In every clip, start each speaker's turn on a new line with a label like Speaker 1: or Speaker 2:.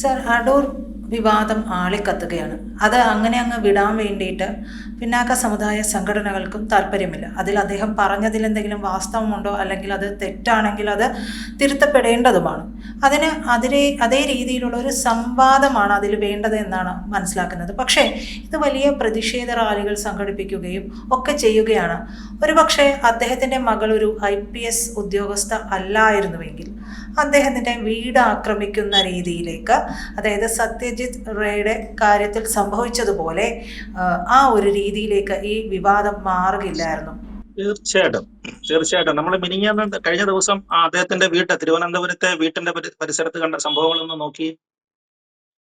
Speaker 1: Sir, Adoor വിവാദം ആളിക്കത്തുകയാണ്. അത് അങ്ങനെ അങ്ങ് വിടാൻ വേണ്ടിയിട്ട് പിന്നാക്ക സമുദായ സംഘടനകൾക്കും താല്പര്യമില്ല. അതിൽ അദ്ദേഹം പറഞ്ഞതിൽ എന്തെങ്കിലും വാസ്തവമുണ്ടോ, അല്ലെങ്കിൽ അത് തെറ്റാണെങ്കിൽ അത് തിരുത്തപ്പെടേണ്ടതുമാണ്. അതേ രീതിയിലുള്ള ഒരു സംവാദമാണ് അതിൽ വേണ്ടത് എന്നാണ് മനസ്സിലാക്കുന്നത്. പക്ഷേ ഇത് വലിയ പ്രതിഷേധ റാലികൾ സംഘടിപ്പിക്കുകയും ഒക്കെ ചെയ്യുകയാണ്. ഒരുപക്ഷെ അദ്ദേഹത്തിൻ്റെ മകൾ ഒരു IPS ഉദ്യോഗസ്ഥ അല്ലായിരുന്നുവെങ്കിൽ അദ്ദേഹത്തിൻ്റെ വീട് ആക്രമിക്കുന്ന രീതിയിലേക്ക്, അതായത് സത്യജിത് റേയുടെ കാര്യത്തിൽ സംഭവിച്ചതുപോലെ ആ ഒരു രീതിയിലേക്ക് ഈ വിവാദം മാറുകയില്ലായിരുന്നു.
Speaker 2: തീർച്ചയായിട്ടും തീർച്ചയായിട്ടും നമ്മൾ മിനിങ്ങാന്ന് കഴിഞ്ഞ ദിവസം അദ്ദേഹത്തിന്റെ തിരുവനന്തപുരത്തെ വീട്ടിന്റെ പരിസരത്ത് കണ്ട സംഭവങ്ങളൊന്ന് നോക്കി.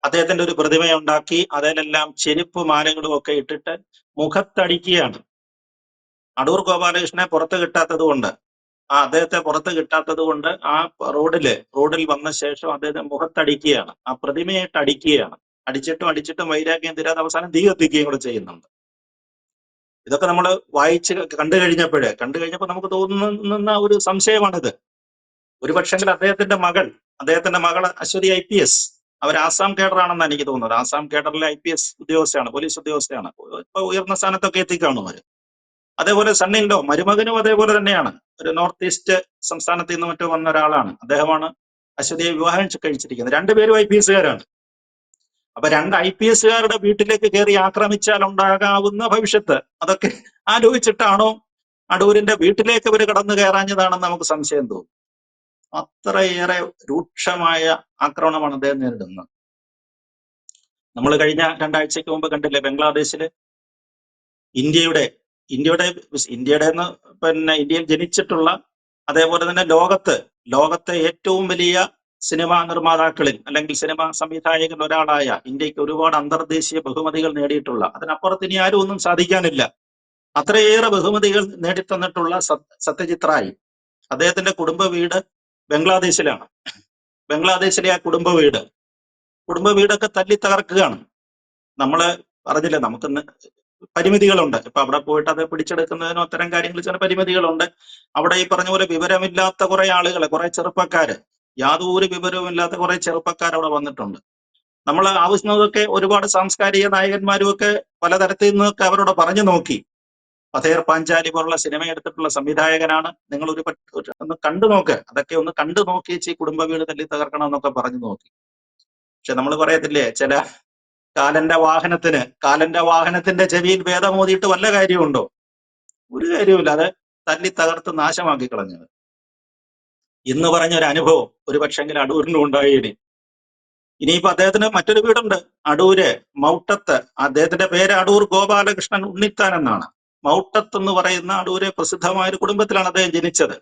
Speaker 2: അദ്ദേഹത്തിന്റെ ഒരു പ്രതിമയുണ്ടാക്കി അതിലെല്ലാം ചെരുപ്പ് മാലകളും ഒക്കെ ഇട്ടിട്ട് മുഖത്തടിക്കുകയാണ്. അടൂർ ഗോപാലകൃഷ്ണനെ പുറത്ത് കിട്ടാത്തത് കൊണ്ട്, അദ്ദേഹത്തെ പുറത്ത് കിട്ടാത്തത് കൊണ്ട് ആ റോഡിൽ വന്ന ശേഷം അദ്ദേഹത്തെ മുഖത്തടിക്കുകയാണ്, ആ പ്രതിമയായിട്ട് അടിക്കുകയാണ്. അടിച്ചിട്ടും വൈരാഗ്യം തീരാതെ അവസാനം തീ കത്തിക്കുകയും കൂടെ ചെയ്യുന്നുണ്ട്. ഇതൊക്കെ നമ്മൾ കണ്ടു കഴിഞ്ഞപ്പോൾ നമുക്ക് തോന്നുന്ന ഒരു സംശയമാണിത്. ഒരുപക്ഷെങ്കിൽ അദ്ദേഹത്തിന്റെ മകൾ അശ്വതി IPS, അവർ ആസാം കേഡറാണെന്നാണ് എനിക്ക് തോന്നുന്നത്. ആസാം കേഡറിലെ IPS ഉദ്യോഗസ്ഥയാണ്, പോലീസ് ഉദ്യോഗസ്ഥയാണ്. ഇപ്പൊ ഉയർന്ന സ്ഥാനത്തൊക്കെ എത്തിക്കാണും അവര്. അതേപോലെ സണ്ണിൻഡോ മരുമകനും അതേപോലെ തന്നെയാണ്. ഒരു നോർത്ത് ഈസ്റ്റ് സംസ്ഥാനത്ത് നിന്ന് മറ്റോ വന്ന ഒരാളാണ്. അദ്ദേഹമാണ് അശ്വതിയെ വിവാഹം കഴിച്ചിരിക്കുന്നത്. രണ്ടുപേരും IPSകാരാണ്. അപ്പൊ രണ്ട് IPSകാരുടെ വീട്ടിലേക്ക് കയറി ആക്രമിച്ചാൽ ഉണ്ടാകാവുന്ന ഭവിഷ്യത്ത് അതൊക്കെ ആലോചിച്ചിട്ടാണോ അടൂരിന്റെ വീട്ടിലേക്ക് ഇവർ കടന്നു കയറാഞ്ഞതാണെന്ന് നമുക്ക് സംശയം തോന്നും. അത്രയേറെ രൂക്ഷമായ ആക്രമണമാണ് അദ്ദേഹം നേരിടുന്നത്. നമ്മൾ കഴിഞ്ഞ 2 ആഴ്ചക്ക് മുമ്പ് കണ്ടില്ലേ, ബംഗ്ലാദേശില് ഇന്ത്യയുടെ ഇന്ത്യയിൽ ജനിച്ചിട്ടുള്ള, അതേപോലെ തന്നെ ലോകത്തെ ഏറ്റവും വലിയ സിനിമാ നിർമ്മാതാക്കളിൽ അല്ലെങ്കിൽ സിനിമാ സംവിധായകൻ ഒരാളായ, ഇന്ത്യക്ക് ഒരുപാട് അന്തർദേശീയ ബഹുമതികൾ നേടിയിട്ടുള്ള, അതിനപ്പുറത്ത് ഇനി ആരും ഒന്നും സാധിക്കാനില്ല, അത്രയേറെ ബഹുമതികൾ നേടിത്തന്നിട്ടുള്ള സത്യജിത് റായ്, അദ്ദേഹത്തിന്റെ കുടുംബ വീട് ബംഗ്ലാദേശിലാണ്. ബംഗ്ലാദേശിലെ ആ കുടുംബ വീടൊക്കെ തല്ലി തകർക്കുകയാണ്. നമ്മള് പറഞ്ഞില്ലേ, നമുക്കിന്ന് പരിമിതികളുണ്ട്. ഇപ്പൊ അവിടെ പോയിട്ട് അത് പിടിച്ചെടുക്കുന്നതിനോ അത്തരം കാര്യങ്ങൾ ചില പരിമിതികളുണ്ട്. അവിടെ ഈ പറഞ്ഞ പോലെ വിവരമില്ലാത്ത കുറെ ആളുകള്, കുറെ ചെറുപ്പക്കാര്, യാതൊരു വിവരവുമില്ലാത്ത കുറെ ചെറുപ്പക്കാർ അവിടെ വന്നിട്ടുണ്ട്. നമ്മൾ ആവശ്യമുള്ളതൊക്കെ ഒരുപാട് സാംസ്കാരിക നായകന്മാരും ഒക്കെ പലതരത്തിൽ നിന്നൊക്കെ അവരോട് പറഞ്ഞു നോക്കി. പഥേർ പാഞ്ചാലി പോലുള്ള സിനിമ എടുത്തിട്ടുള്ള സംവിധായകനാണ്, നിങ്ങൾ ഒന്ന് കണ്ടു നോക്ക്, അതൊക്കെ ഒന്ന് കണ്ടു നോക്കിയേച്ച് ഈ കുടുംബ വീട് തല്ലി തകർക്കണം എന്നൊക്കെ പറഞ്ഞു നോക്കി. പക്ഷെ നമ്മൾ പറയത്തില്ലേ, ചില കാലന്റെ വാഹനത്തിന്റെ ചെവിയിൽ വേദമോതിയിട്ട് വല്ല കാര്യമുണ്ടോ? ഒരു കാര്യവുമില്ല. അത് തല്ലി തകർത്ത് നാശമാക്കി കളഞ്ഞത്. ഇന്ന് പറഞ്ഞൊരു അനുഭവം ഒരു പക്ഷെങ്കിൽ അടൂരിനും ഉണ്ടായിനി. ഇനിയിപ്പോ അദ്ദേഹത്തിന് മറ്റൊരു വീടുണ്ട് അടൂര് മൗട്ടത്ത്. അദ്ദേഹത്തിന്റെ പേര് അടൂർ ഗോപാലകൃഷ്ണൻ ഉണ്ണിത്താൻ എന്നാണ്. മൗട്ടത്ത് എന്ന് പറയുന്ന അടൂരെ പ്രസിദ്ധമായ ഒരു കുടുംബത്തിലാണ് അദ്ദേഹം ജനിച്ചത്.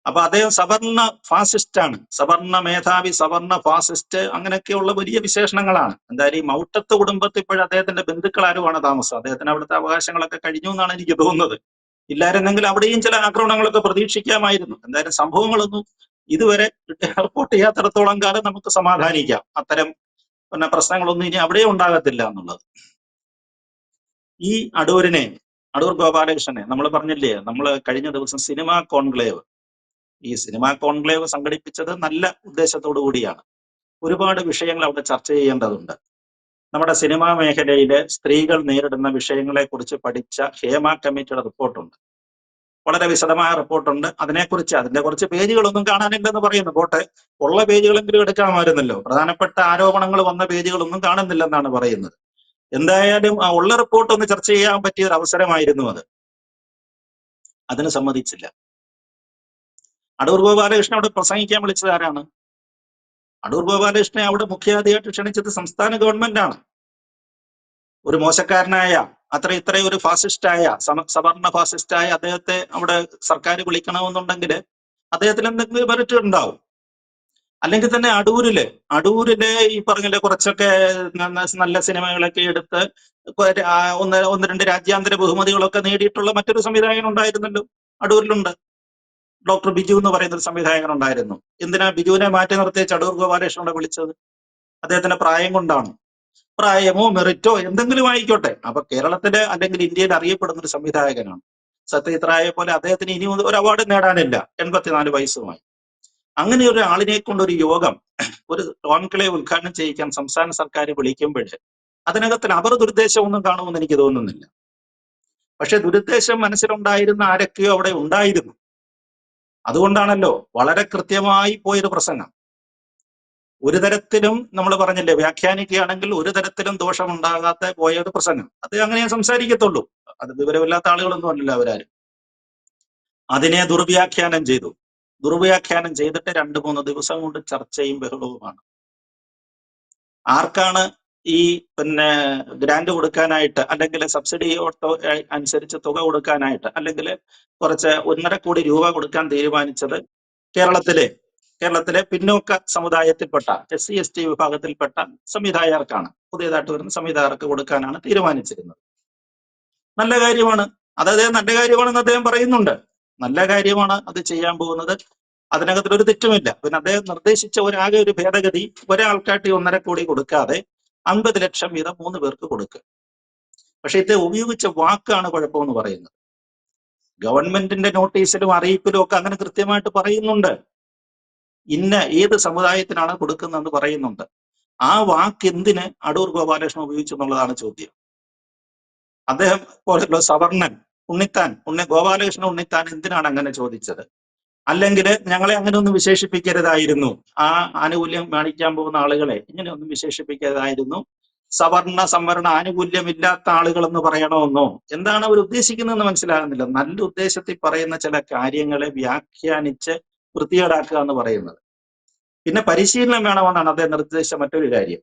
Speaker 2: അപ്പൊ അദ്ദേഹം സവർണ ഫാസിസ്റ്റ്, സവർണ മേധാവി, സവർണ ഫാസിസ്റ്റ്, അങ്ങനെയൊക്കെയുള്ള വലിയ വിശേഷണങ്ങളാണ്. എന്തായാലും ഈ മൗട്ടത്ത് കുടുംബത്തിൽ ഇപ്പോഴും അദ്ദേഹത്തിന്റെ ബന്ധുക്കൾ ആരുമാണ് താമസം. അദ്ദേഹത്തിന് അവിടുത്തെ അവകാശങ്ങളൊക്കെ കഴിഞ്ഞു എന്നാണ് എനിക്ക് തോന്നുന്നത്. ഇല്ലായിരുന്നെങ്കിൽ അവിടെയും ചില ആക്രമണങ്ങളൊക്കെ പ്രതീക്ഷിക്കാമായിരുന്നു. എന്തായാലും സംഭവങ്ങളൊന്നും ഇതുവരെ റിപ്പോർട്ട് ചെയ്യാത്തിടത്തോളം കാലം നമുക്ക് സമാധാനിക്കാം. അത്തരം പ്രശ്നങ്ങളൊന്നും ഇനി അവിടെ ഉണ്ടാകത്തില്ല എന്നുള്ളത്. ഈ അടൂർ ഗോപാലകൃഷ്ണനെ നമ്മൾ പറഞ്ഞില്ലേ, നമ്മൾ കഴിഞ്ഞ ദിവസം ഈ സിനിമാ കോൺക്ലേവ് സംഘടിപ്പിച്ചത് നല്ല ഉദ്ദേശത്തോടു കൂടിയാണ്. ഒരുപാട് വിഷയങ്ങൾ അവിടെ ചർച്ച ചെയ്യേണ്ടതുണ്ട്. നമ്മുടെ സിനിമാ മേഖലയിലെ സ്ത്രീകൾ നേരിടുന്ന വിഷയങ്ങളെ കുറിച്ച് പഠിച്ച ഹേമ കമ്മിറ്റിയുടെ റിപ്പോർട്ടുണ്ട്. വളരെ വിശദമായ റിപ്പോർട്ടുണ്ട്. അതിന്റെ കുറച്ച് പേജുകളൊന്നും കാണാനില്ലെന്ന് പറയുന്നു. പോട്ടെ, ഉള്ള പേജുകളെങ്കിലും എടുക്കാമായിരുന്നല്ലോ. പ്രധാനപ്പെട്ട ആരോപണങ്ങൾ വന്ന പേജുകളൊന്നും കാണുന്നില്ലെന്നാണ് പറയുന്നത്. എന്തായാലും ആ ഉള്ള റിപ്പോർട്ട് ഒന്ന് ചർച്ച ചെയ്യാൻ പറ്റിയ ഒരു അവസരമായിരുന്നു അത്. അതിന് സമ്മതിച്ചില്ല. അടൂർ ഗോപാലകൃഷ്ണൻ അവിടെ പ്രസംഗിക്കാൻ വിളിച്ചത് ആരാണ്? അടൂർ ഗോപാലകൃഷ്ണനെ അവിടെ മുഖ്യാതിഥിയായിട്ട് ക്ഷണിച്ചത് സംസ്ഥാന ഗവൺമെന്റാണ്. ഒരു മോശക്കാരനായ, ഇത്രയും ഒരു ഫാസിസ്റ്റായ, സവർണ ഫാസിസ്റ്റായ അദ്ദേഹത്തെ അവിടെ സർക്കാർ വിളിക്കണമെന്നുണ്ടെങ്കിൽ അദ്ദേഹത്തിന് എന്തെങ്കിലും മെറിറ്റ് ഉണ്ടാവും. അല്ലെങ്കിൽ തന്നെ അടൂരിലെ ഈ പറഞ്ഞ കുറച്ചൊക്കെ നല്ല സിനിമകളൊക്കെ എടുത്ത് ഒന്ന് രണ്ട് രാജ്യാന്തര ബഹുമതികളൊക്കെ നേടിയിട്ടുള്ള മറ്റൊരു സംവിധായകൻ ഉണ്ടായിരുന്നല്ലോ, അടൂരിലുണ്ട്. ഡോക്ടർ ബിജു എന്ന് പറയുന്ന ഒരു സംവിധായകൻ ഉണ്ടായിരുന്നു. എന്തിനാ ബിജുവിനെ മാറ്റി നിർത്തിയ അടൂർ ഗോപാലകൃഷ്ണനെ വിളിച്ചത്? അദ്ദേഹത്തിന്റെ പ്രായം കൊണ്ടാണ്. പ്രായമോ മെറിറ്റോ എന്തെങ്കിലും ആയിക്കോട്ടെ. അപ്പൊ കേരളത്തിലെ അല്ലെങ്കിൽ ഇന്ത്യയിൽ അറിയപ്പെടുന്ന ഒരു സംവിധായകനാണ്. സത്യജിത് റായെ പോലെ അദ്ദേഹത്തിന് ഇനി ഒരു അവാർഡ് നേടാനില്ല, 84 വയസ്സുമായി. അങ്ങനെ ഒരു ആളിനെ കൊണ്ട് ഒരു യോഗം, ഒരു കോൺക്ലേവ് ഉദ്ഘാടനം ചെയ്യിക്കാൻ സംസ്ഥാന സർക്കാർ വിളിക്കുമ്പോൾ അതിനകത്തിൽ അവർ ദുരുദ്ദേശമൊന്നും കാണുമെന്ന് എനിക്ക് തോന്നുന്നില്ല. പക്ഷെ ദുരുദ്ദേശം മനസ്സിലുണ്ടായിരുന്ന ആരൊക്കെയോ അവിടെ ഉണ്ടായിരുന്നു. അതുകൊണ്ടാണല്ലോ വളരെ കൃത്യമായി പോയൊരു പ്രസംഗം. ഒരു തരത്തിലും നമ്മൾ പറഞ്ഞില്ലേ, വ്യാഖ്യാനിക്കുകയാണെങ്കിൽ ഒരു തരത്തിലും ദോഷമുണ്ടാകാത്ത പോയൊരു പ്രസംഗം. അത് അങ്ങനെ സംസാരിക്കത്തുള്ളൂ. അത് വിവരമില്ലാത്ത ആളുകളൊന്നും അല്ലല്ലോ അവരാരും. അതിനെ ദുർവ്യാഖ്യാനം ചെയ്തു. ദുർവ്യാഖ്യാനം ചെയ്തിട്ട് 2-3 ദിവസം കൊണ്ട് ചർച്ചയും ബഹളവുമാണ്. ആർക്കാണ് ഈ ഗ്രാന്റ് കൊടുക്കാനായിട്ട്, അല്ലെങ്കിൽ സബ്സിഡി അനുസരിച്ച് തുക കൊടുക്കാനായിട്ട്, അല്ലെങ്കിൽ കുറച്ച് 1.5 കോടി രൂപ കൊടുക്കാൻ തീരുമാനിച്ചത് കേരളത്തിലെ പിന്നോക്ക സമുദായത്തിൽപ്പെട്ട SC ST വിഭാഗത്തിൽപ്പെട്ട സംവിധായകർക്കാണ്. പുതിയതായിട്ട് വരുന്ന സംവിധായകർക്ക് കൊടുക്കാനാണ് തീരുമാനിച്ചിരുന്നത്. നല്ല കാര്യമാണ്. അദ്ദേഹം നല്ല കാര്യമാണെന്ന് അദ്ദേഹം പറയുന്നുണ്ട്. നല്ല കാര്യമാണ് അത് ചെയ്യാൻ പോകുന്നത്. അതിനകത്തൊരു തെറ്റുമില്ല. പിന്നെ അദ്ദേഹം നിർദ്ദേശിച്ച ആകെ ഒരു ഭേദഗതി, ഒരാൾക്കാട്ടി 1.5 കോടി കൊടുക്കാതെ 50 ലക്ഷം വീതം 3 പേർക്ക് കൊടുക്കുക. പക്ഷെ ഇത് ഉപയോഗിച്ച വാക്കാണ് കുഴപ്പമെന്ന് പറയുന്നത്. ഗവൺമെന്റിന്റെ നോട്ടീസിലും അറിയിപ്പിലും ഒക്കെ അങ്ങനെ കൃത്യമായിട്ട് പറയുന്നുണ്ട്, ഇന്ന ഏത് സമുദായത്തിനാണ് കൊടുക്കുന്നതെന്ന് പറയുന്നുണ്ട്. ആ വാക്ക് എന്തിന് അടൂർ ഗോപാലകൃഷ്ണൻ ഉപയോഗിച്ചു എന്നുള്ളതാണ് ചോദ്യം. അദ്ദേഹം പോലുള്ള സവർണൻ ഗോപാലകൃഷ്ണൻ ഉണ്ണിത്താൻ എന്തിനാണ് അങ്ങനെ ചോദിച്ചത്? അല്ലെങ്കിൽ ഞങ്ങളെ അങ്ങനെ ഒന്നും വിശേഷിപ്പിക്കരുതായിരുന്നു, ആ ആനുകൂല്യം കാണിക്കാൻ പോകുന്ന ആളുകളെ ഇങ്ങനെ ഒന്നും വിശേഷിപ്പിക്കരുതായിരുന്നു, സവർണ സംവരണ ആനുകൂല്യമില്ലാത്ത ആളുകൾ എന്ന് പറയണമെന്നോ? എന്താണ് അവർ ഉദ്ദേശിക്കുന്നതെന്ന് മനസ്സിലാകുന്നില്ല. നല്ല ഉദ്ദേശത്തിൽ പറയുന്ന ചില കാര്യങ്ങളെ വ്യാഖ്യാനിച്ച് വൃത്തികേടാക്കുക എന്ന് പറയുന്നത്. പിന്നെ പരിശീലനം വേണമെന്നാണ് അദ്ദേഹം നിർദ്ദേശിച്ച മറ്റൊരു കാര്യം.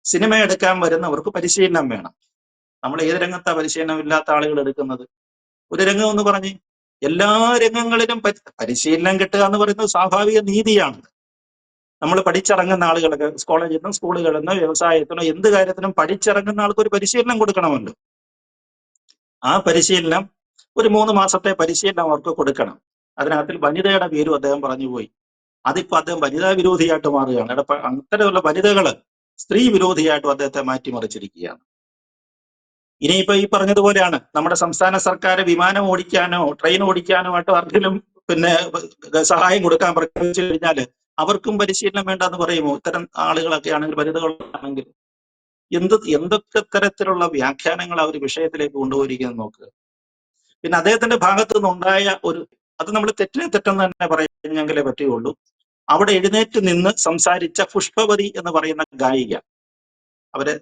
Speaker 2: സിനിമ എടുക്കാൻ വരുന്നവർക്ക് പരിശീലനം വേണം. നമ്മൾ ഏത് രംഗത്താണ് പരിശീലനം ഇല്ലാത്ത ആളുകൾ എടുക്കുന്നത്? ഒരു രംഗം എന്ന് പറഞ്ഞ് എല്ലാ രംഗങ്ങളിലും പരിശീലനം കിട്ടുക എന്ന് പറയുന്നത് സ്വാഭാവിക നീതിയാണ്. നമ്മൾ പഠിച്ചിറങ്ങുന്ന ആളുകളൊക്കെ കോളേജിൽ നിന്നും സ്കൂളുകളിൽ നിന്നോ വ്യവസായത്തിനോ എന്ത് കാര്യത്തിനും പഠിച്ചിറങ്ങുന്ന ആൾക്ക് ഒരു പരിശീലനം കൊടുക്കണമല്ലോ. ആ പരിശീലനം ഒരു 3 മാസത്തെ പരിശീലനം അവർക്ക് കൊടുക്കണം. അതിനകത്തിൽ വനിതയുടെ പേരും അദ്ദേഹം പറഞ്ഞുപോയി. അതിപ്പോ അദ്ദേഹം വനിതാ വിരോധിയായിട്ട് മാറുകയാണ്. അത്തരമുള്ള വനിതകള് സ്ത്രീ വിരോധിയായിട്ടും അദ്ദേഹത്തെ മാറ്റിമറിച്ചിരിക്കുകയാണ്. ഇനിയിപ്പോ ഈ പറഞ്ഞതുപോലെയാണ്, നമ്മുടെ സംസ്ഥാന സർക്കാർ വിമാനം ഓടിക്കാനോ ട്രെയിൻ ഓടിക്കാനോ ആയിട്ട് ആർക്കെങ്കിലും സഹായം കൊടുക്കാൻ പ്രഖ്യാപിച്ചു കഴിഞ്ഞാല് അവർക്കും പരിശീലനം വേണ്ടെന്ന് പറയുമോ? ഇത്തരം ആളുകളൊക്കെ ആണെങ്കിൽ, വനിതകളാണെങ്കിൽ എന്തൊക്കെ തരത്തിലുള്ള വ്യാഖ്യാനങ്ങൾ അവർ വിഷയത്തിലേക്ക് കൊണ്ടുപോയിരിക്കുന്നത് നോക്കുക. പിന്നെ അദ്ദേഹത്തിന്റെ ഭാഗത്തു നിന്നുണ്ടായ അത് നമ്മൾ തെറ്റിനെ തെറ്റെന്ന് തന്നെ പറഞ്ഞെങ്കിലേ പറ്റുകയുള്ളൂ. അവിടെ എഴുന്നേറ്റ് നിന്ന് സംസാരിച്ച പുഷ്പവതി എന്ന് പറയുന്ന ഗായിക, അവര്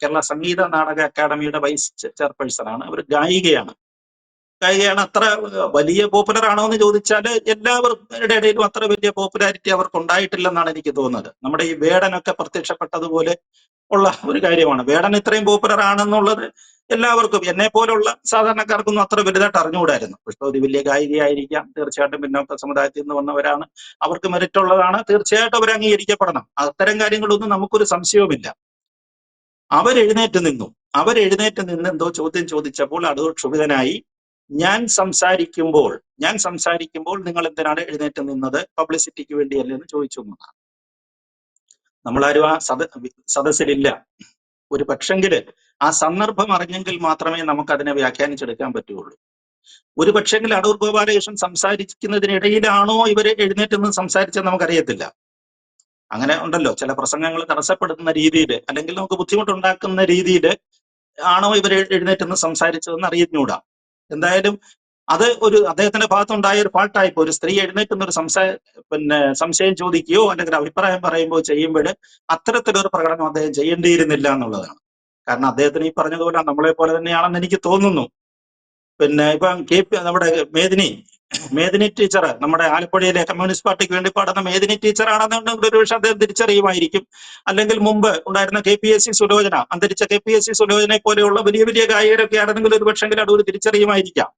Speaker 2: കേരള സംഗീത നാടക അക്കാദമിയുടെ വൈസ് ചെയർപേഴ്സൺ ആണ്. അവർ ഗായികയാണ്. അത്ര വലിയ പോപ്പുലർ ആണോ എന്ന് ചോദിച്ചാൽ എല്ലാവരുടെ ഇടയിലും അത്ര വലിയ പോപ്പുലാരിറ്റി അവർക്ക് ഉണ്ടായിട്ടില്ലെന്നാണ് എനിക്ക് തോന്നുന്നത്. നമ്മുടെ ഈ വേടനൊക്കെ പ്രത്യക്ഷപ്പെട്ടതുപോലെ ഉള്ള ഒരു കാര്യമാണ്. വേടൻ ഇത്രയും പോപ്പുലർ ആണെന്നുള്ളത് എല്ലാവർക്കും, എന്നെ പോലുള്ള സാധാരണക്കാർക്കൊന്നും അത്ര വലുതായിട്ട് അറിഞ്ഞുകൂടായിരുന്നു. പുഷ്പവതി വലിയ ഗായികയായിരിക്കാം, തീർച്ചയായിട്ടും പിന്നോക്ക സമുദായത്തിൽ നിന്ന് വന്നവരാണ്, അവർക്ക് മെറിറ്റ് ഉള്ളതാണ്, തീർച്ചയായിട്ടും അവർ അംഗീകരിക്കപ്പെടണം. അത്തരം കാര്യങ്ങളൊന്നും നമുക്കൊരു സംശയവുമില്ല. അവരെഴുന്നേറ്റ് നിന്ന് എന്തോ ചോദ്യം ചോദിച്ചപ്പോൾ അടൂർ ക്ഷുഭിതനായി. ഞാൻ സംസാരിക്കുമ്പോൾ നിങ്ങൾ എന്തിനാണ് എഴുന്നേറ്റ് നിന്നത്? പബ്ലിസിറ്റിക്ക് വേണ്ടിയല്ലേ എന്ന് ചോദിച്ചു എന്നതാണ്. നമ്മളാരും ആ സദസ്സിലില്ല. ഒരു പക്ഷെങ്കില് ആ സന്ദർഭം അറിഞ്ഞെങ്കിൽ മാത്രമേ നമുക്ക് അതിനെ വ്യാഖ്യാനിച്ചെടുക്കാൻ പറ്റുള്ളൂ. ഒരു പക്ഷെങ്കിൽ അടൂർ ഗോപാലകൃഷ്ണൻ സംസാരിക്കുന്നതിനിടയിലാണോ ഇവര് എഴുന്നേറ്റ് നിന്ന് സംസാരിച്ചത് നമുക്കറിയത്തില്ല. അങ്ങനെ ഉണ്ടല്ലോ, ചില പ്രസംഗങ്ങൾ തടസ്സപ്പെടുത്തുന്ന രീതിയിൽ അല്ലെങ്കിൽ നമുക്ക് ബുദ്ധിമുട്ടുണ്ടാക്കുന്ന രീതിയിൽ ആണോ ഇവർ എഴുന്നേറ്റ് സംസാരിച്ചതെന്ന് അറിഞ്ഞുകൂടാ. എന്തായാലും അത് അദ്ദേഹത്തിന്റെ ഭാഗത്തുണ്ടായ ഒരു ഫാൾട്ടായിപ്പോ. ഒരു സ്ത്രീ എഴുന്നേറ്റുന്ന ഒരു സംശയം ചോദിക്കുകയോ അല്ലെങ്കിൽ അഭിപ്രായം പറയുമ്പോൾ ചെയ്യുമ്പോൾ അത്തരത്തിലൊരു പ്രകടനം അദ്ദേഹം ചെയ്യേണ്ടിയിരുന്നില്ല എന്നുള്ളതാണ്. കാരണം അദ്ദേഹത്തിന് ഈ പറഞ്ഞതുപോലെ നമ്മളെ പോലെ തന്നെയാണെന്ന് എനിക്ക് തോന്നുന്നു. ഇപ്പം നമ്മുടെ മേദിനി ടീച്ചർ, നമ്മുടെ ആലപ്പുഴയിലെ കമ്മ്യൂണിസ്റ്റ് പാർട്ടിക്ക് വേണ്ടി പാടുന്ന മേദിനി ടീച്ചർ ആണെന്നുണ്ടെങ്കിൽ ഒരു പക്ഷേ അദ്ദേഹം തിരിച്ചറിയുമായിരിക്കും. അല്ലെങ്കിൽ മുമ്പ് ഉണ്ടായിരുന്ന KPSC സുലോചന, അന്തരിച്ച KPSC സുലോചനയെ പോലെയുള്ള വലിയ വലിയ ഗായകരൊക്കെ ആണെങ്കിൽ ഒരു പക്ഷെങ്കിൽ അടൂർ തിരിച്ചറിയുമായിരിക്കാം.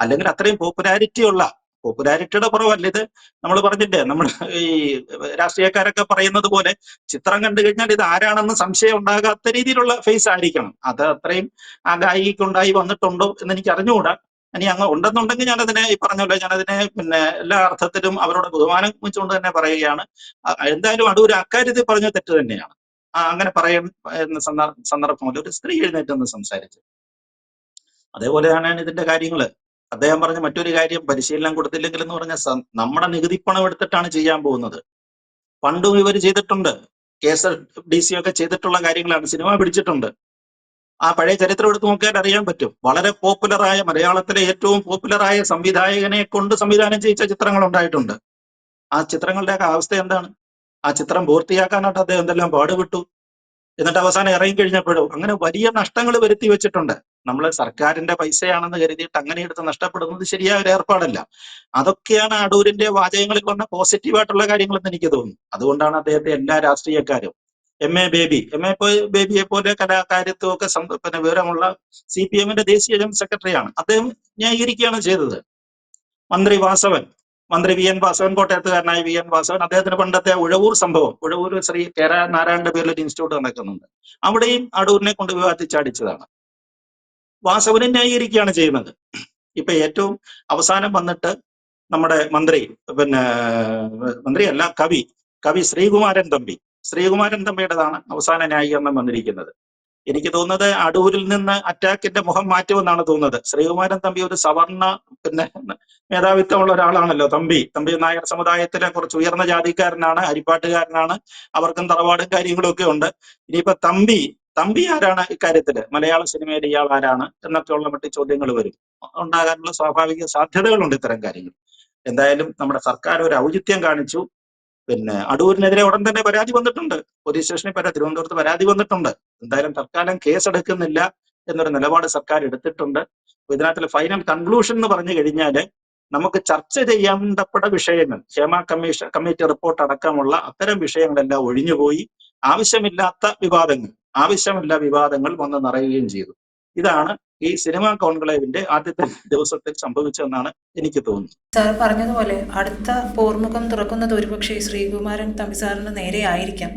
Speaker 2: അല്ലെങ്കിൽ അത്രയും പോപ്പുലാരിറ്റിയുടെ കുറവല്ല ഇത്. നമ്മൾ പറഞ്ഞില്ലേ, നമ്മൾ ഈ രാഷ്ട്രീയക്കാരൊക്കെ പറയുന്നത് പോലെ ചിത്രം കണ്ടു കഴിഞ്ഞാൽ ഇത് ആരാണെന്ന് സംശയം ഉണ്ടാകാത്ത രീതിയിലുള്ള ഫേസ് ആയിരിക്കണം. അത് അത്രയും ആ ഗായികയ്ക്കുണ്ടായി വന്നിട്ടുണ്ടോ എന്ന് എനിക്ക് അറിഞ്ഞുകൂടാ. ഇനി അങ്ങ് ഉണ്ടെന്നുണ്ടെങ്കിൽ ഞാനതിനെ ഈ പറഞ്ഞല്ലോ, ഞാനതിനെ എല്ലാ അർത്ഥത്തിലും അവരോട് ബഹുമാനം വെച്ചുകൊണ്ട് തന്നെ പറയുകയാണ്. എന്തായാലും അടൂർ അക്കാര്യത്തിൽ പറഞ്ഞ തെറ്റ് തന്നെയാണ്. അങ്ങനെ പറയുന്ന സന്ദർഭത്തിൽ ഒരു സ്ത്രീ എഴുന്നേറ്റെന്ന് സംസാരിച്ചു. അതേപോലെ തന്നെയാണ് ഇതിന്റെ കാര്യങ്ങള്. അദ്ദേഹം പറഞ്ഞ മറ്റൊരു കാര്യം പരിശീലനം കൊടുത്തില്ലെങ്കിൽ എന്ന് പറഞ്ഞ നമ്മുടെ നികുതിപ്പണം എടുത്തിട്ടാണ് ചെയ്യാൻ പോകുന്നത്. പണ്ടും ഇവർ ചെയ്തിട്ടുണ്ട്. KSRDC ഒക്കെ ചെയ്തിട്ടുള്ള കാര്യങ്ങളാണ്. സിനിമ പിടിച്ചിട്ടുണ്ട്. ആ പഴയ ചരിത്രം എടുത്ത് നോക്കിയാൽ അറിയാൻ പറ്റും. വളരെ പോപ്പുലറായ, മലയാളത്തിലെ ഏറ്റവും പോപ്പുലറായ സംവിധായകനെ കൊണ്ട് സംവിധാനം ചെയ്യിച്ച ചിത്രങ്ങൾ ഉണ്ടായിട്ടുണ്ട്. ആ ചിത്രങ്ങളുടെയൊക്കെ അവസ്ഥ എന്താണ്? ആ ചിത്രം പൂർത്തിയാക്കാനായിട്ട് അദ്ദേഹം എന്തെല്ലാം പാടുപെട്ടു. എന്നിട്ട് അവസാനം ഇറങ്ങിക്കഴിഞ്ഞപ്പോഴും അങ്ങനെ വലിയ നഷ്ടങ്ങൾ വരുത്തി വെച്ചിട്ടുണ്ട്. നമ്മൾ സർക്കാരിന്റെ പൈസയാണെന്ന് കരുതിയിട്ട് അങ്ങനെ എടുത്ത് നഷ്ടപ്പെടുന്നത് ശരിയായ ഒരു ഏർപ്പാടല്ല. അതൊക്കെയാണ് അടൂരിന്റെ വാചകങ്ങളിൽ വന്ന പോസിറ്റീവായിട്ടുള്ള കാര്യങ്ങളെന്ന് എനിക്ക് തോന്നുന്നു. അതുകൊണ്ടാണ് അദ്ദേഹത്തെ എല്ലാ രാഷ്ട്രീയക്കാരും MA ബേബിയെ പോലെ കലാകാര്യത്വമൊക്കെ പിന്നെ വിവരമുള്ള CPM-ന്റെ ദേശീയ ജനറൽ സെക്രട്ടറിയാണ്. അദ്ദേഹം ന്യായീകരിക്കുകയാണ് ചെയ്തത്. മന്ത്രി VN വാസവൻ, കോട്ടയത്തുകാരനായ VN വാസവൻ, അദ്ദേഹത്തിന് പണ്ടത്തെ ഉഴവൂർ സംഭവം, ഉഴവൂർ ശ്രീ കേര നാരായണന്റെ പേരിൽ ഒരു ഇൻസ്റ്റിറ്റ്യൂട്ട് നടക്കുന്നുണ്ട്, അവിടെയും അടൂരിനെ കൊണ്ട് വിവാദിച്ചടിച്ചതാണ്. വാസവനെ ന്യായീകരിക്കുകയാണ് ചെയ്യുന്നത്. ഇപ്പൊ ഏറ്റവും അവസാനം വന്നിട്ട് നമ്മുടെ മന്ത്രിയല്ല, കവി ശ്രീകുമാരൻ തമ്പിയുടേതാണ് അവസാന ന്യായീകരണം വന്നിരിക്കുന്നത്. എനിക്ക് തോന്നുന്നത് അടൂരിൽ നിന്ന് അറ്റാക്കിന്റെ മുഖം മാറ്റുമെന്നാണ് തോന്നുന്നത്. ശ്രീകുമാരൻ തമ്പി ഒരു സവർണ മേധാവിത്വമുള്ള ഒരാളാണല്ലോ. തമ്പി നായർ സമുദായത്തിലെ കുറച്ച് ഉയർന്ന ജാതിക്കാരനാണ്, ഹരിപ്പാട്ടുകാരനാണ്, അവർക്കും തറവാടും കാര്യങ്ങളും ഒക്കെ ഉണ്ട്. ഇനിയിപ്പോ തമ്പി ആരാണ് ഇക്കാര്യത്തില്, മലയാള സിനിമയിൽ ഇയാൾ ആരാണ് എന്നൊക്കെ ഉള്ള മറ്റു ചോദ്യങ്ങൾ വരും, ഉണ്ടാകാനുള്ള സ്വാഭാവിക സാധ്യതകളുണ്ട് ഇത്തരം കാര്യങ്ങൾ. എന്തായാലും നമ്മുടെ സർക്കാർ ഒരു ഔചിത്യം കാണിച്ചു. അടൂരിനെതിരെ ഉടൻ തന്നെ പരാതി വന്നിട്ടുണ്ട്, പോലീസ് സ്റ്റേഷനിൽ തിരുവനന്തപുരത്ത് പരാതി വന്നിട്ടുണ്ട്. എന്തായാലും തൽക്കാലം കേസെടുക്കുന്നില്ല എന്നൊരു നിലപാട് സർക്കാർ എടുത്തിട്ടുണ്ട്. ഇതിനകത്ത് ഫൈനൽ കൺക്ലൂഷൻ എന്ന് പറഞ്ഞു കഴിഞ്ഞാല് നമുക്ക് ചർച്ച ചെയ്യേണ്ടപ്പെട്ട വിഷയങ്ങൾ, ക്ഷേമ കമ്മിറ്റി റിപ്പോർട്ട് അടക്കമുള്ള അത്തരം വിഷയങ്ങളെല്ലാം ഒഴിഞ്ഞുപോയി. ആവശ്യമില്ലാത്ത വിവാദങ്ങൾ വന്ന് നിറയുകയും ചെയ്തു. ഇതാണ് ഈ സിനിമാ കോൺക്ലേവിന്റെ ആദ്യത്തെ ദിവസത്തിൽ സംഭവിച്ചതെന്നാണ് എനിക്ക് തോന്നുന്നത്.
Speaker 1: സാർ പറഞ്ഞതുപോലെ അടുത്ത പോർമുഖം തുറക്കുന്നത് ഒരുപക്ഷെ ശ്രീകുമാരൻ തമ്പി സാറിന് നേരെ ആയിരിക്കാം.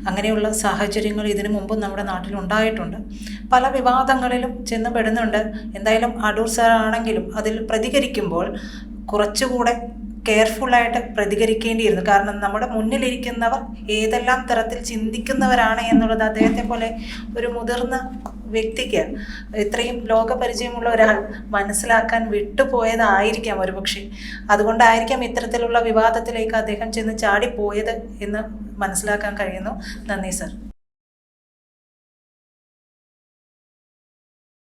Speaker 1: അങ്ങനെയുള്ള സാഹചര്യങ്ങൾ ഇതിനു മുമ്പും നമ്മുടെ നാട്ടിൽ ഉണ്ടായിട്ടുണ്ട്. പല വിവാദങ്ങളിലും ചെന്ന് പെടുന്നുണ്ട്. എന്തായാലും അടൂർ സാർ ആണെങ്കിലും അതിൽ പ്രതികരിക്കുമ്പോൾ കുറച്ചുകൂടെ കെയർഫുള്ളായിട്ട് പ്രതികരിക്കേണ്ടിയിരുന്നു. കാരണം നമ്മുടെ മുന്നിലിരിക്കുന്നവർ ഏതെല്ലാം തരത്തിൽ ചിന്തിക്കുന്നവരാണ് എന്നുള്ളത് അദ്ദേഹത്തെ പോലെ ഒരു മുതിർന്ന വ്യക്തിക്ക്, ഇത്രയും ലോകപരിചയമുള്ള ഒരാൾ മനസ്സിലാക്കാൻ വിട്ടുപോയതായിരിക്കാം ഒരുപക്ഷെ. അതുകൊണ്ടായിരിക്കാം ഇത്തരത്തിലുള്ള വിവാദത്തിലേക്ക് അദ്ദേഹം ചെന്ന് ചാടിപ്പോയത് എന്ന് മനസ്സിലാക്കാൻ കഴിയുന്നു. നന്ദി സർ.